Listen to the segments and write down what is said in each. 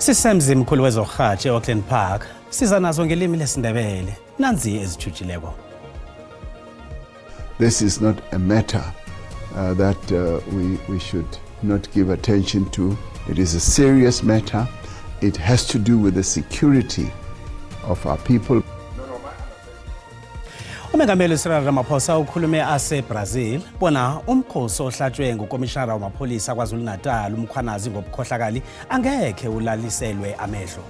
Sisemzi mkhulu wezohatshe eAuckland Park siza nazo ngelimi lesindebele nanzi ezithutshileko. This is not a matter that we should not give attention to. It is a serious matter. It has to do with the security of our people. Umengameli Cyril Ramaphosa ukhulume ase-Brazil bona umkhosi ohlatshwe ngukomishonara wamapholisa KwaZulu-Natal uMkhwanazi ngobukhohlakali angekhe ulaliselwe amehlo.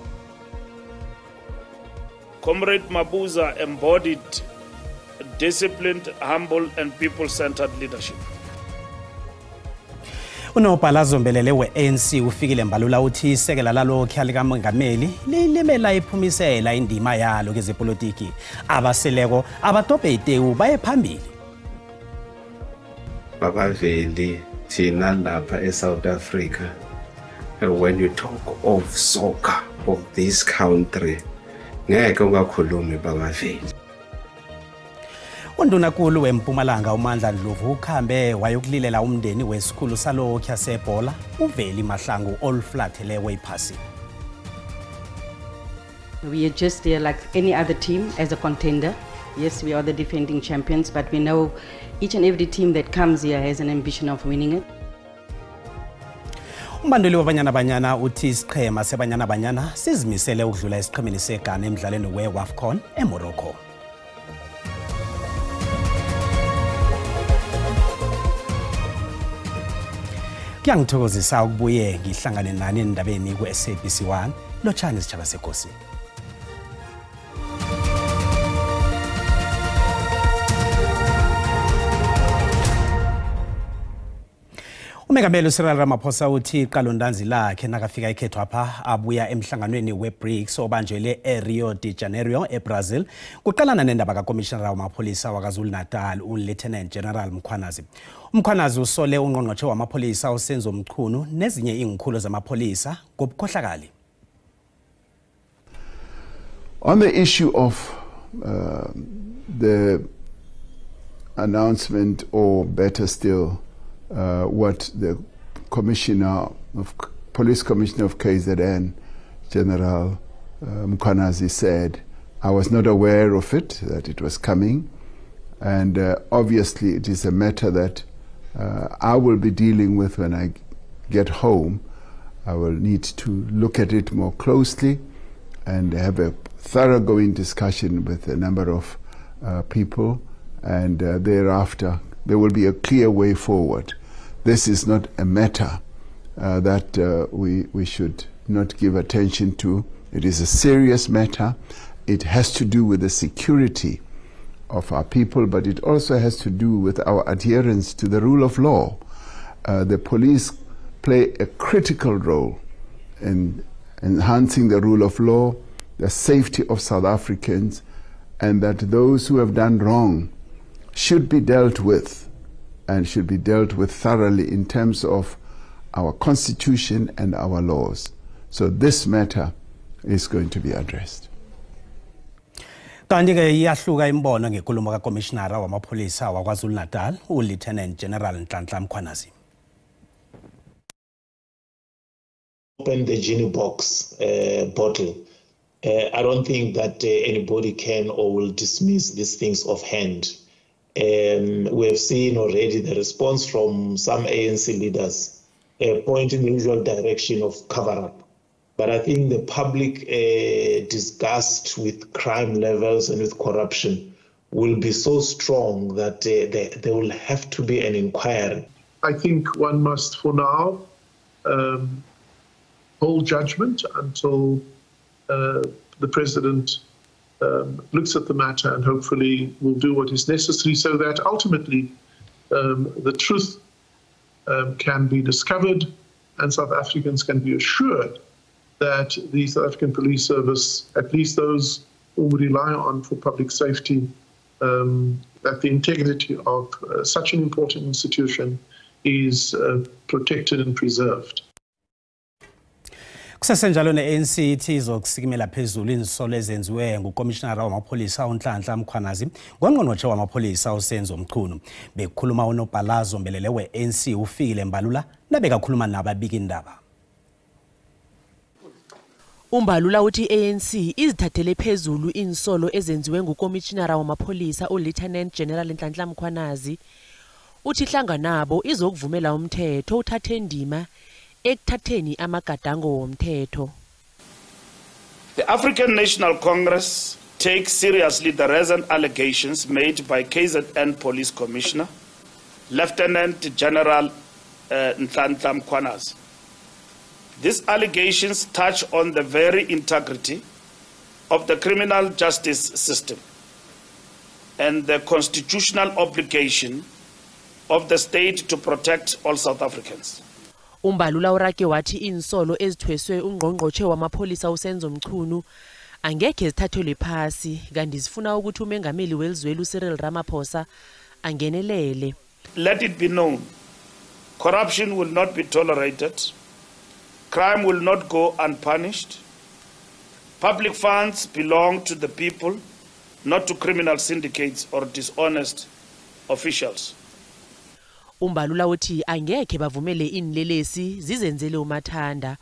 Comrade Mabuza embodied disciplined, humble and people-centered leadership. Unobhalazo Mbelele we-ANC ufikile mbalula uthi isekela lalokhu likamongameli lilimela iphumisela indima yalo kezepolitiki abaseleko abadobhe itewu baye phambili. Babaveli thina lapha eSouth Africa, when you talk of soccer of this country ngeke ungakhulumi babaveli. Undunankulu weMpumalanga uMandla Ndlovu ukhambe wayokulilela umndeni wesikhulu salokhu yasebhola uVeli Mahlangu oluflathelewe iphasi. We are just there like any other team as a contender. Yes, we are the defending champions, but we know each and every team that comes here has an ambition of winning it. Umbanduli wabanyana banyana uthi isiqhema sebanyana banyana sizimisele ukudlula isiqhemeni seGhana emidlalweni weWAFCON eMorocco. Kuyangithokozisa ukubuye ngihlangane nani endabeni ku-SABC1 lotshani isitshaba sekosi. Umengameli Cyril Ramaphosa uthi iqalondanzi lakhe nakafika ekhethwapha abuya emhlanganweni weBRICS obanjwele eRio de Janeiro eBrazil kuqalana nendaba kakomishonara wamapholisa waKwaZulu-Natal uLieutenant General Mkhwanazi. Mkhwanazi usole ungqongqoshe wamapholisa uSenzo Mchunu nezinye ingikhulu zamapholisa ngobukhohlakali. On the issue of the announcement, or better still, what the Police Commissioner of KZN, General Mkhwanazi, said, I was not aware of it, that it was coming, and obviously it is a matter that I will be dealing with when I get home. I will need to look at it more closely and have a thoroughgoing discussion with a number of people, and thereafter there will be a clear way forward. This is not a matter that we should not give attention to. It is a serious matter. It has to do with the security of our people, but it also has to do with our adherence to the rule of law. The police play a critical role in enhancing the rule of law, the safety of South Africans, and that those who have done wrong should be dealt with, and should be dealt with thoroughly in terms of our constitution and our laws. So this matter is going to be addressed. Kanti ke iyahluka imbono ngenkulumo kakomishonara wamapholisa waKwaZulu-Natal uLieutenant General Nhlanhla Mkhwanazi. Open the genie box bottle. I don't think that anybody can or will dismiss these things offhand. We have seen already the response from some ANC leaders pointing in the usual direction of cover-up. But I think the public disgust with crime levels and with corruption will be so strong that there will have to be an inquiry. I think one must, for now, hold judgment until the President looks at the matter and hopefully will do what is necessary so that ultimately the truth can be discovered and South Africans can be assured that the South African Police Service, at least those who we rely on for public safety, that the integrity of such an important institution is protected and preserved. Kusesenjalo ne-ANC ithi izokusikimela phezulu insolo ezenziwe ngukomishonara wamapholisa uNhlanhla Mkhwanazi ngongqongqoshe wamapholisa uSenzo Mchunu. Bekhuluma unobhalazo Mbelele we-ANC ufikile mbalula nabekakhuluma nababika indaba. Umbalula uthi ANC izithathele phezulu insolo ezenziwe ngukomishinara wamapholisa uLieutenant General Nhlanhla Mkhwanazi. Uthi hlanganabo izokuvumela umthetho uthathe indima ekuthatheni amagadango womthetho. The African National Congress takes seriously the recent allegations made by KZN Police Commissioner Lieutenant General Nhlanhla Mkhwanazi. These allegations touch on the very integrity of the criminal justice system and the constitutional obligation of the state to protect all South Africans. Umbalula urake wathi insolo ezithweswe ungqongqotshe wamapholisa uSenzo Mchunu angekhe zithathelwe phasi kanti zifuna ukuthi umengameli welizwe uCyril Ramaphosa angenelele. Let it be known, corruption will not be tolerated. Crime will not go unpunished. Public funds belong to the people, not to criminal syndicates or dishonest officials. Umbalula uthi angekhe bavumele inlelesi zizenzele umathanda.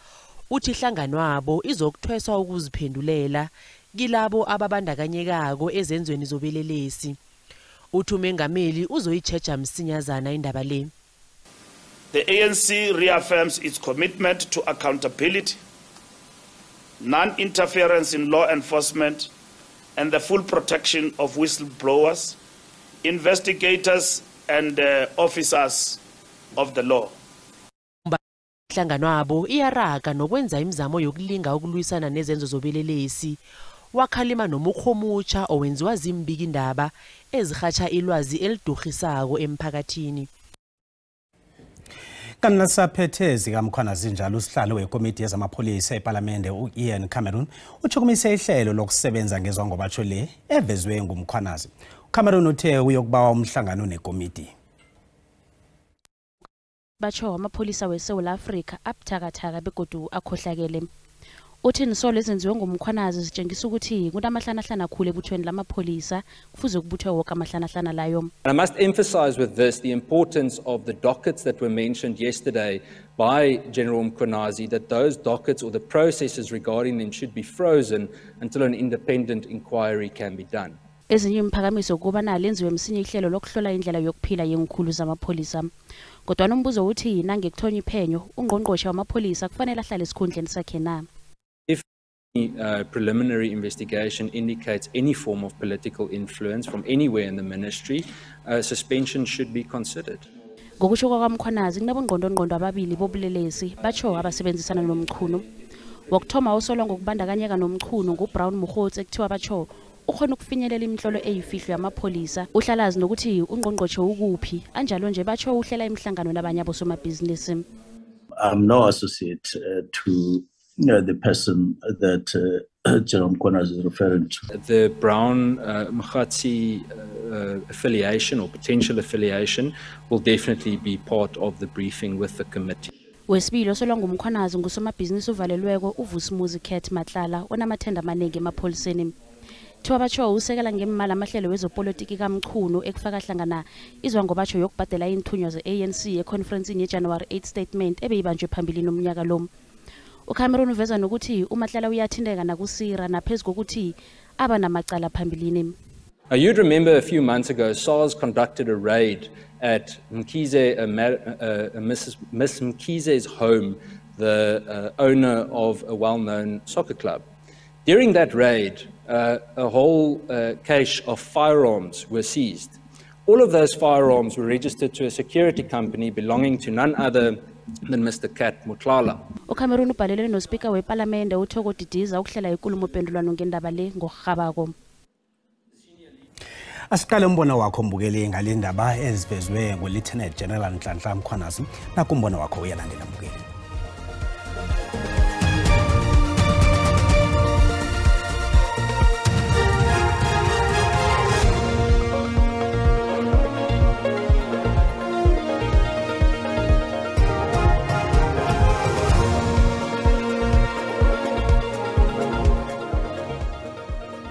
Uthi ihlangano wabo izokuthweswa ukuziphendulela kilabo ababandakanyekako ezenzweni zobelelesi. Uthi umengameli uzoyichecha msinyazana indaba le. The ANC reaffirms its commitment to accountability, non-interference in law enforcement, and the full protection of whistleblowers, investigators, and officers of the law. Ihlangano wabo iyaraga nokwenza imizamo yokulinga ukulwisana nezenzo zobelelesi. Wakhalima nomukho omutsha owenziwa zimbiki indaba ezihatsha ilwazi eliduhisako emphakathini. Kanti nasaphethe zikaMkhwanazi njalo usihlalo wekomiti yezamapholisa eParliamente uIan Cameron uchukumise ihlelo lokusebenza ngezwango batsho le evezwe nguMkhwanazi. Cameron uthe uyokubawa umhlangano nekomiti. Batsho amapholisa weSouth Africa abuthakathaka begodu akhohlakele. Uthi insolo ezenziwe nguMkhwanazi zitshengisa ukuthi kunamahlanahlana khulu ebuthweni lamapholisa kufuze kubuthwe wonke amahlanahlana layo. I must emphasize with this the importance of the dockets that were mentioned yesterday by General Mkhwanazi, that those dockets or the processes regarding them should be frozen until an independent inquiry can be done. Ezinye imphakamiso ukubana lenziwe msinye ihlelo lokuhlola indlela yokuphila yengikhulu zamapholisa. Kodwa nombuzo uthi nange kuthonya iphenyo ungqongqoshe wamapholisa kufanele ahlale esikhundleni sakhe na. If preliminary investigation indicates any form of political influence from anywhere in the ministry, suspension should be considered. Ngokusho kwaMkhwanazi kunabongqondongqondo ababili bobulelesi batsho abasebenzisana noMchunu. Wokuthoma usolwa ngokubandakanyeka noMchunu nguBrown Mokgotsi ekuthiwa batsho ukhona ukufinyelela imihlolo eyifihlo yamapholisa. Uhlalazi nokuthi ungqongqoshe ukuphi anjalo nje batsho uhlela imihlangano nabanye abosomabhizinisi. I'm no associate to the person that General Mkhwanazi is referring to. The Brown Mokgotsi affiliation or potential affiliation will definitely be part of the briefing with the committee. Wesibili osolwa nguMkhwanazi ngusomabhizinisi uvalelweko uVusumuzi Cat Matlala onamathenda amaningi emapholiseni. Thiwa batsho usekela ngemali amahlelo wezopolitiki kaMchunu ekufaka hlangana izwango batsho yokubhadela inthunywa ze-ANC econferencini yeJanuary 8 statement ebeyibanjwe phambili nomnyaka lo. uCameron uveza nokuthi uMatlala uyathindeka nakusira naphezulu kokuthi aba namacala phambilini. You'd remember a few months ago, SARS conducted a raid at Mkhize, Miss Mkhize's home, the owner of a well-known soccer club. During that raid, a whole cache of firearms were seized. All of those firearms were registered to a security company belonging to none other than Mr. Cat Matlala. uCameron ubhalele noSpeaker weParliament uThoko Didiza ukuhlela inkulumo mpendulwano ngendaba le ngokurhabako. Asiqale umbono wakho mbukeli ngale ndaba ezivezwe nguLieutenant General Nhlanhla Mkhwanazi nakumbono wakho uyalandela mbukeli.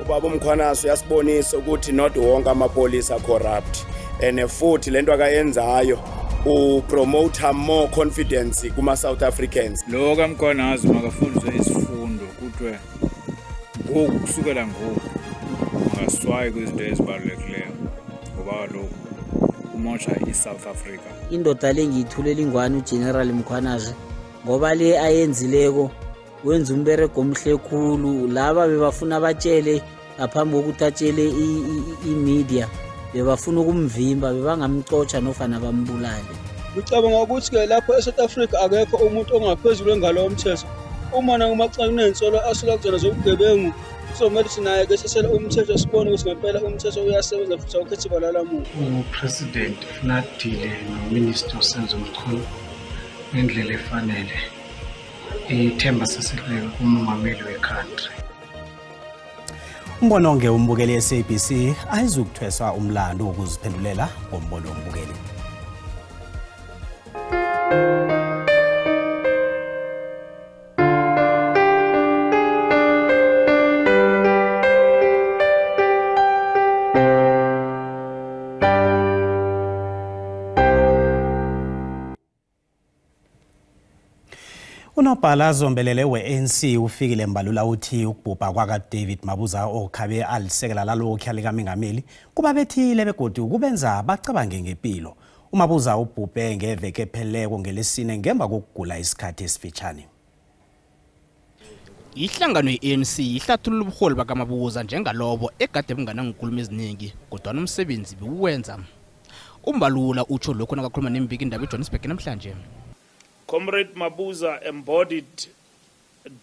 Ubaba uMkhwanazi uyasibonisa ukuthi not wonke amapolisa corrupt and futhi lento akayenzayo upromote more confidence kuma South Africans. Lo kaMkhwanazi makafundiswe isifundo ukuthi kuthiwe ngoku kusukela ngoku ungaswayi kwizinto ezibalulekileyo ngoba kaloku umosha iSouth Africa. Indoda le ngiyithulela ingwane uGeneral Mkhwanazi ngoba le ayenzileko wenza umberego omhle khulu. Laba bebafuna batshele ngaphambi kokuthi atshele i-media bebafuna ukumvimba, bebangamcotsha nofana bambulale. Ngicabanga ukuthi ke lapho eSouth Africa akekho umuntu ongaphezulu engalo yomthetho. Uma nangomaxa kunensolo asula kuzona zobugebengu kuzomele sinaye ke sesele umthetho sibone ukuthi ngempela umthetho uyasebenza futhi awukhethi balala muntu. Upresident ufuna adile nominister uSenzo Mchunu ngendlela efanele. Ithemba sesibeka kumongameli wecountry. Umbononge umbukeli SABC ayizukuthweswa umlando wokuziphendulela ngombono wombukeli. Unobhala Zombelele we-ANC ufikile mbalula uthi ukubhubha kwaka David Mabuza okhabe alisekela lalokhu likaMengameli kubabethile begodu kubenza bacabange ngempilo. uMabuza ubhubhe ngeveke epheleleko ngelesine ngemva kokugula isikhathi esifitshane. Ihlangano ye-ANC ihlathulula ubuholi bakaMabuza njengalobo egade bungana ngenkulumo eziningi kodwa nomsebenzi biwenza. Umbalula utsho lokho nakakhuluma nembiki indaba eJohannesburg namhlanje. Comrade Mabuza embodied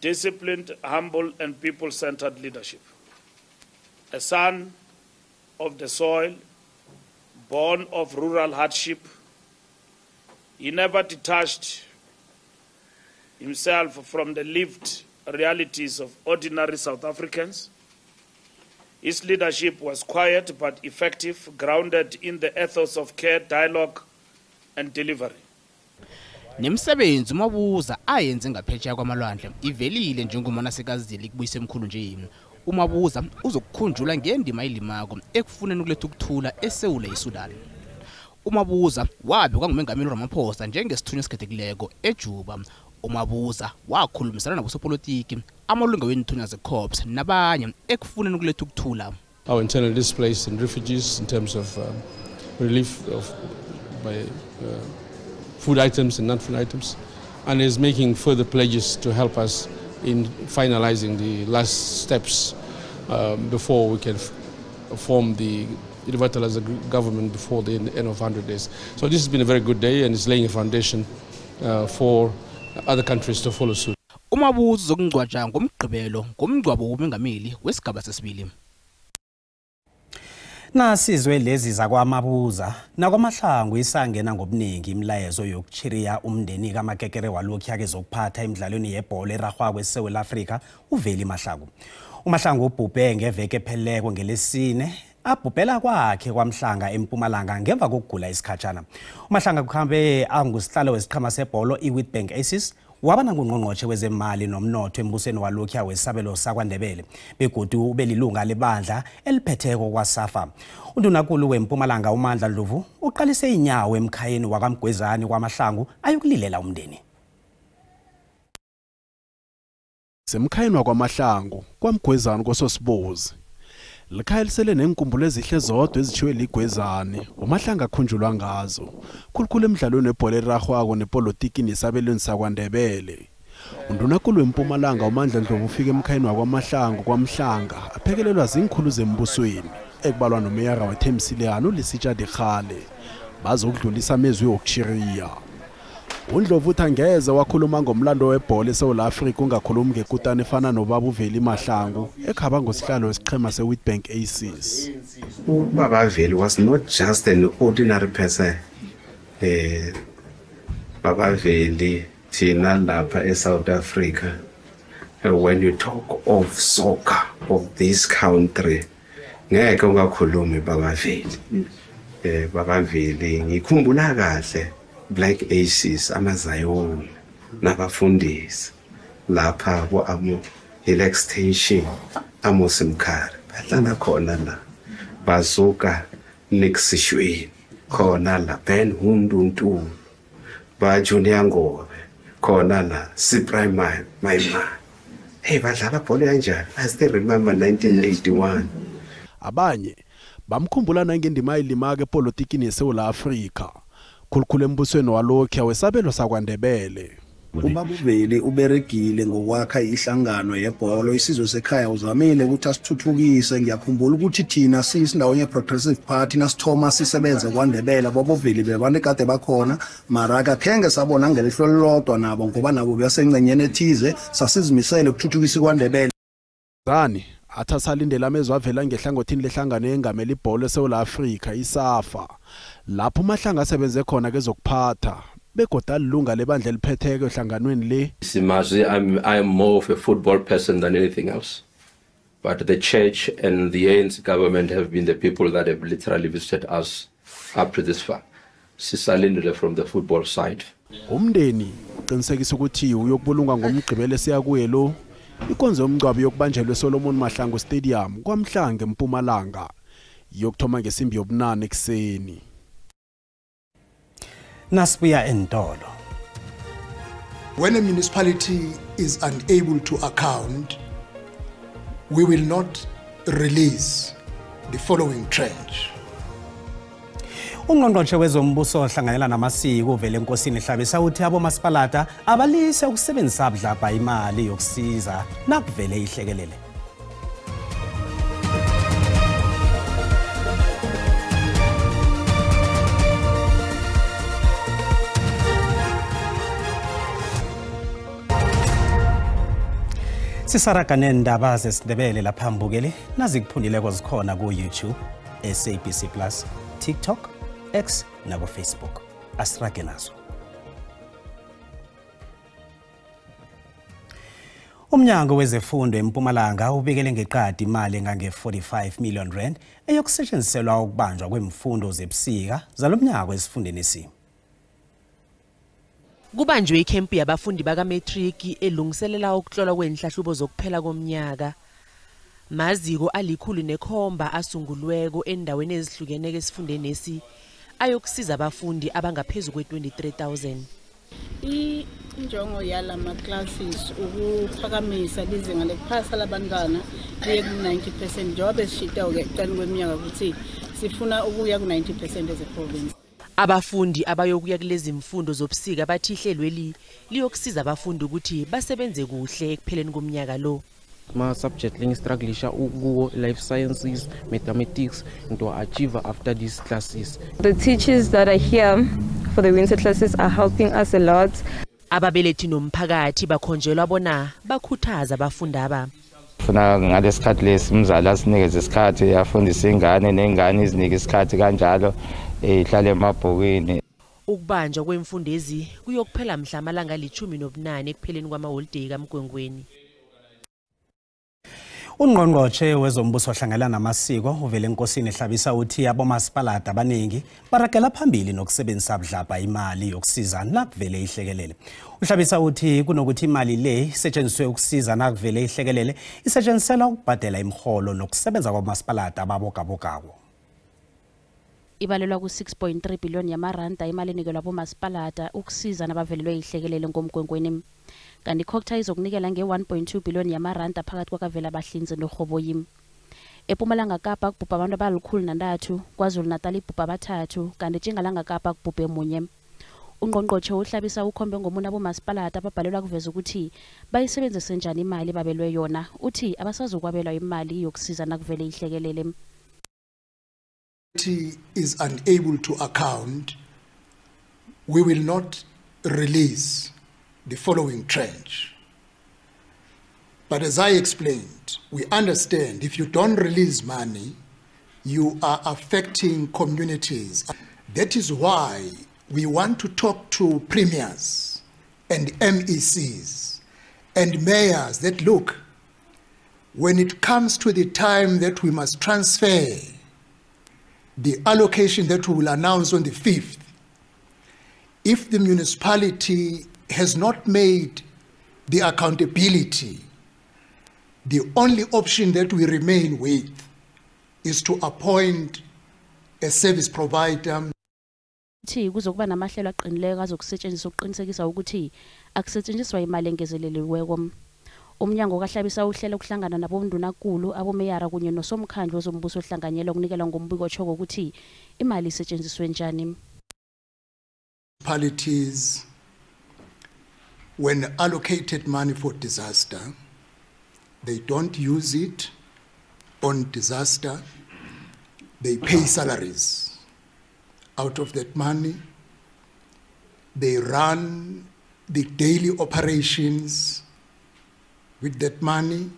disciplined, humble and people-centered leadership. A son of the soil, born of rural hardship, he never detached himself from the lived realities of ordinary South Africans. His leadership was quiet but effective, grounded in the ethos of care, dialogue and delivery. Nemsebenzi uMabuza ayenze ngaphetsheya kwamalwandle ivelile njengomana sekazile kubuyisa emkhulu nje. uMabuza uzokukhunjula ngendima elimako ekufuneni ukuletha ukuthula eSewula eSudan. uMabuza wabekwa nguMengameli Ramaphosa njengesithunywa esikhethekileko eJuba. uMabuza wakhulumisana nabosopolitiki, amalunga wenithunywa zecorps nabanye ekufuneni ukuletha ukuthula. Our internally displaced and refugees in terms of relief by food items and non-food items, and is making further pledges to help us in finalizing the last steps before we can form the revitalize the government before the end of 100 days. So this has been a very good day and it's laying a foundation for other countries to follow suit. uMabuza uzokungcwatshwa ngomgqibelo ngomngcwabo womengameli wesigaba sesibili. Nasizwe lezi zakwaMabuza nakwamahlangu isangena ngobuningi imlayezo yokuchiriya umndeni kaMakekere walokhu yake zokuphatha emidlalweni yebhola eragwa kweSouth Africa uVeli Mahlangu. uMahlangu ubhubhe ngeveke epheleleko ngelesine abhubhela kwakhe kwaMhlanga eMpumalanga ngemva kokugula isikhatshana. uMahlanga kuhambe angusihlalo wesiqhama sebholo iWitbank Aces wabana ngungqongqoshe wezemali nomnotho embusweni walokhu wesabelo sakwaNdebele begodu ubelilunga lebandla eliphetheko kwaSAFA. Undunankulu weMpumalanga uMandla Dlovu uqalise inyawo emkhayeni wakamgwezani kwaMahlangu ayokulilela umndeni. Semkhayeni wakwaMahlangu kwaMgwezani koSosibozi likhaya lisele nenkumbulo ezihle zodwa ezithiwe ligwezane uMahlanga akhunjulwa ngazo khulukhulu emidlalweni webhola eragwako nepolitiki nesabelweni sakwaNdebele. Undunankulu weMpumalanga uMandla Dlovu ufike emkhayeni wakwaMahlangu kwaMhlanga aphekelelwa zinkhulu zembusweni ekubalwa nomeyara weThemsiliyano Lesitsha Dikgale bazokudlulisa amezwi okuchiriya. uNdlovu uthi angeze wakhuluma ngomlando webhola eSouth Africa ungakhulumi ngekutani efana nobaba uVeli Mahlangu ekhaba ngosihlalo wesiqhema seWitbank Aces. Baba Veli was not just an ordinary person. Baba Veli thina lapha eSouth Africa, when you talk of soccer of this country ngeke ungakhulumi Baba Veli. Baba Veli ngikhumbula kahle Black Aces amaZion nabafundisi lapha amo extension amo Simkhari bahlala khona la bazuka nexishweni khona la Ben Hunduntu ba Junior Ngobe khona la si primary my man hey badlala bhola kanjani. I still remember 1981. Abanye bamkhumbula nangendima ayilima ke politikini yeSouth Africa. Khulukhulu embusweni walokho wesabelo sakwaNdebele. Ubabuveli uberegile ngokwakha ihlangano yebhola isizwe sekhaya uzamile ukuthi asithuthukise. Ngiyakhumbula ukuthi thina siyisindawo ye-Progressive Party nasithoma sisebenze kwaNdebele babuveli bebane kade bakhona mara akakhenge sabona ngelihlo lodwa nabo ngoba nabo beyasengcenyeni ethize sasizimisele ukuthuthukisa kwaNdebele. Zani athasalindela amezwavela ngehlangothini lehlangano yengamela ibhola eSouth Africa iSAFA lapho uMahlanga asebenze khona kezokuphatha begoda alilunga lebandla eliphetheke ehlanganweni le. Simazi, I'm more of a football person than anything else, but the church and the ANC government have been the people that have literally visited us up to this far. Sisalindele from the football side. Umndeni uqinisekisa ukuthi uyokubulunga ngomgqibelo siya kuye lo ikonzo yomngcwabo yokubanjelwe Solomon Mahlangu Stadium kwaMhlange eMpumalanga yokthoma ngesimbi yobunane ekseni. Nasibuya entolo. When a municipality is unable to account, we will not release the following tranche. Ungqongqoshe wezombuso ohlanganyela namasiko uvele enkosini Hlabisa uthi abomasipalata abalise ukusebenzisa abudlabha imali yokusiza nakuvele ihlekelele. Sisaraga nendaba zesiNdebele laphambukele nazikuphundileko zikhona ku YouTube, SABC Plus, TikTok, X nako Facebook. Asirage nazo. Umnyango wezefundo eMpumalanga ubekele ngeqadi imali engange 45 million rand eyokusetshenziselwa ukubanjwa kwemfundo zebusika zalomnyaka esifundeni esi. Kubanjwe ikhempu yabafundi bakaMatric elungiselela ukuhlolwa kwenhlahlubo zokuphela komnyaka. Maziko alikhulu nekhomba asungulweko endaweni ezihlukeneke esifundeni esi ayokusiza abafundi abangaphezulu kwe-23,000. Injongo yalama classes ukuphakamisa lizinga lekuphasa labantwana liye ku-90% njengoba besishita ekuqaleni kweminyaka ukuthi sifuna ukuya ku-90% as a province. Abafundi abayokuya kulezi mfundo zobusika bathi ihlelweli liyokusiza abafundi ukuthi basebenze kuhle ekupheleni komnyaka lo. Ma subject ling strugglisha ukuwo life sciences, mathematics into achieve after these classes. The teachers that are here for the winter classes are helping us a lot. Ababelethi nomphakathi bakhonjelwa bona bakhuthaza abafundi aba. Funa ngalesikhathi lesimzala asinikeze isikhathi yafundisa ingane nengane izinike isikhathi kanjalo ihlale emabhokweni. Ukubanjwa kwemfundezi kuyokuphela mhla amalanga li-18 ekupheleni kwamaholiday kaMgwengweni. Ungqongqoshe wezombuso ohlanganyela namasiko uvele enkosini Hlabisa uthi abomasipalata abaningi baragela phambili nokusebenzisa abudlabha imali yokusiza nakuvele ihlekelele. Uhlabisa uthi kunokuthi imali le isetshenziswe ukusiza nakuvele ihlekelele isetshenziselwa ukubhadela imiholo nokusebenza kwamasipalata ababogabogako. Ibalelwa ku-6.3 billion yamaranda imali enikelwa abomasipalata ukusiza nabavelelwe ihlekelele ngomgwengweni. Kanti iCOGTA izokunikela nge-1.2 billion yamaranda phakathi kwakavela abahlinzi noRhoboyi. EMpumalanga Kapa kubhubha abantu abali-103, KwaZulu Natal ibhubha abathathu, kanti eNtshonalanga Kapa kubhubhe munye. Ungqongqoshe uHlabisa ukhombe ngomuna abomasipalata ababhalelwa kuveza ukuthi bayisebenzise njani imali babelwe yona. Uthi abasazokwabelwa imali yokusiza nakuvele ihlekelele. Is unable to account, we will not release the following tranche. But as I explained, we understand if you don't release money, you are affecting communities. That is why we want to talk to premiers and MECs and mayors that look, when it comes to the time that we must transfer the allocation that we will announce on the 5th, if the municipality has not made the accountability, the only option that we remain with is to appoint a service provider. Kuzokuba namahlelo aqinileko azokusetshenziswa ukuqinisekisa ukuthi akusetshenziswa imali engezeleliweko. umnyango kahlabisa uhlelo ukuhlangana nabondunakulu abomeyara kunye nosomkhandlu wezombuso ohlanganyelwa ukunikela ngombiko otshoko ukuthi imali isetshenziswe njani. Municipalities, when allocated money for disaster, they don't use it on disaster. They pay salaries out of that money. They run the daily operations with that money.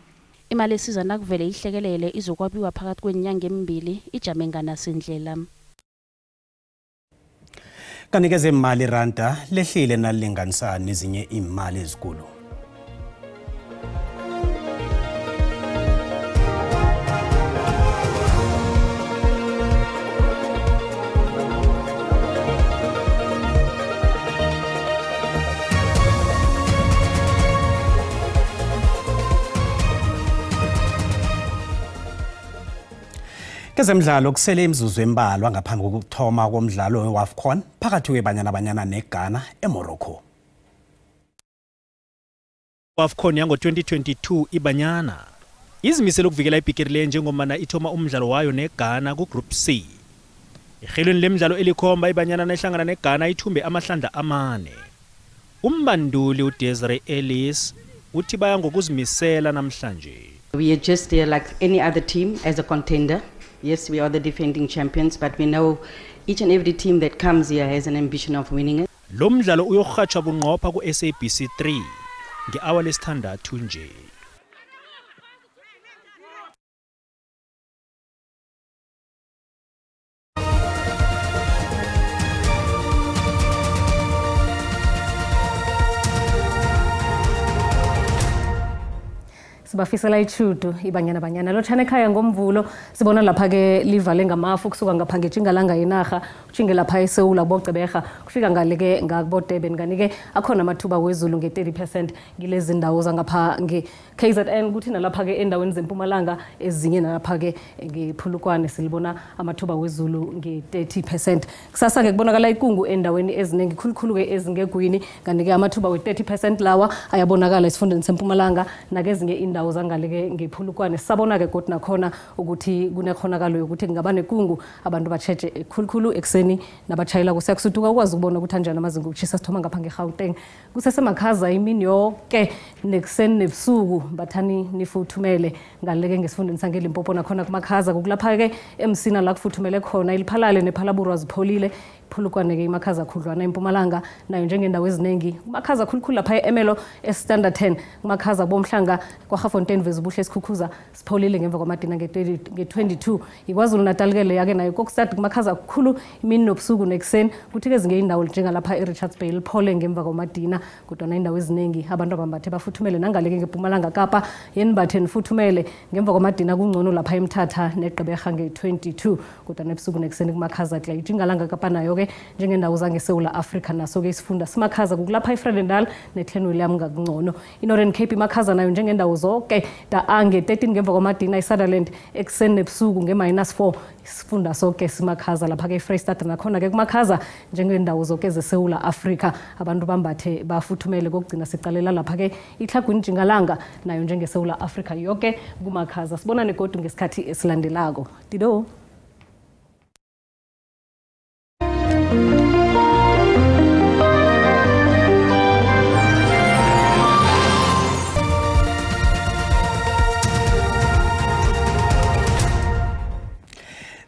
Imali esiza nakuvele ihlekelele izokwabiwa phakathi kwenyanga emibili ijame nganasindlela. Kanikeze imali randa lehlile nalinganisa nezinye imali ezikulu. Kezemidlalo kusele imizuzu embalwa ngaphambi kokuthoma komdlalo weAFCON phakathi kweBanyana neGhana eMorocco. AFCON yango 2022 iBanyana izimisela ukuvikela ibhigiri njengomana ithoma umdlalo wayo neGhana ku Group C. Ihelweni lemidlalo elikhomba iBanyana nehlangana neGhana ithumbe amahlandla amane. Umbanduli uDesiree Ellis uthi baya ngokuzimisela namhlanje. We are just there like any other team as a contender. Yes, we are the defending champions, but we know each and every team that comes here has an ambition of winning it. Lo mdlalo uyokuhatshwa bunqopha ku SABC 3 nge-hour lesithandathu nje. Sibafisela ichudu iBanyana lothana ekhaya ngomvulo sibona lapha ke livale ngamafu kusuka ngapha ngeJingalanga yenarha uchinge lapha eSewula bogceberha kufika ngale ke ngabodeben kanike akhona amathuba wezulu nge30% ngilezi ndawo zangapha ngeKZN kuthi nalapha ke endaweni zempumalanga ezinye nalapha ke ngephulukwane silibona amathuba wezulu nge30%. Kusasa ke kubonakala ikungu endaweni ezinengi khulukhulu ke ezingegwini kanike amathuba we30% lawa ayabonakala esifundeni sempumalanga nakezinye indawo zangaleke ngephulukwane sabona ke kodwa nakhona ukuthi kunekhonakalo yokuthi ngaba nekungu abantu batsheje khulukhulu ekseni nabachayela kusekusuthuka ukwazi ukubona ukuthi kanjani amazinga ukuchisa sithoma ngapha ngeGauteng kusesemakhaza imini yonke nekuseni nebusuku bathani nifuthumele ngaleke ngesifundeni sangeLimpopo nakhona kumakhaza kulapha ke emsina la kufuthumele khona iliphalale nePhalaburu azipholile phulukwane ke imakhaza khudlwana eMpumalanga nayo njengendawo eziningi kumakhaza khulukhulu lapha eMelo eStandard 10 kumakhaza bomhlanga kwaGafontein vezubuhle esikhukhuza sipholile ngemva kwamadina nge22 iKwaZulu Natal ke leya ke nayo kokustart kumakhaza kukhulu imini nobusuku nekuseni kuthi ke zinge indawo njengalapha eRichards Bay liphole ngemva kwamadina kodwa na indawo eziningi abantu abambathe bafuthumele nangaleke ngeMpumalanga Kapa yenimbathe nifuthumele ngemva kwamadina kungcono lapha eMthatha neGqeberha nge22 kodwa nebusuku nekuseni kumakhaza kla iJingalanga Kapa nayo ke njengendawo zangeSewula Africa naso ke isifunda simakhaza kulapha eFredendal neThen William ngakungcono iNorthern Cape imakhaza nayo njengendawo zonke ange 13 ngemva kwamadina eSutherland ekseni nebusuku nge-4 isifunda sonke simakhaza lapha ke eFreystata nakhona ke kumakhaza njengendawo zonke zeSewula Africa abantu bambathe bafuthumele kokugcina siqalela lapha ke iTlhagwini Jingalanga nayo njengeSewula Africa yonke kumakhaza sibona negodu ngesikhathi esilandelako dido.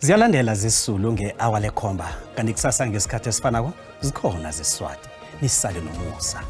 Ziyalandela zesisulu nge-hour lekhomba kanti kusasa ngesikhathi esifanako zikhona zeSiswati nisale nomusa.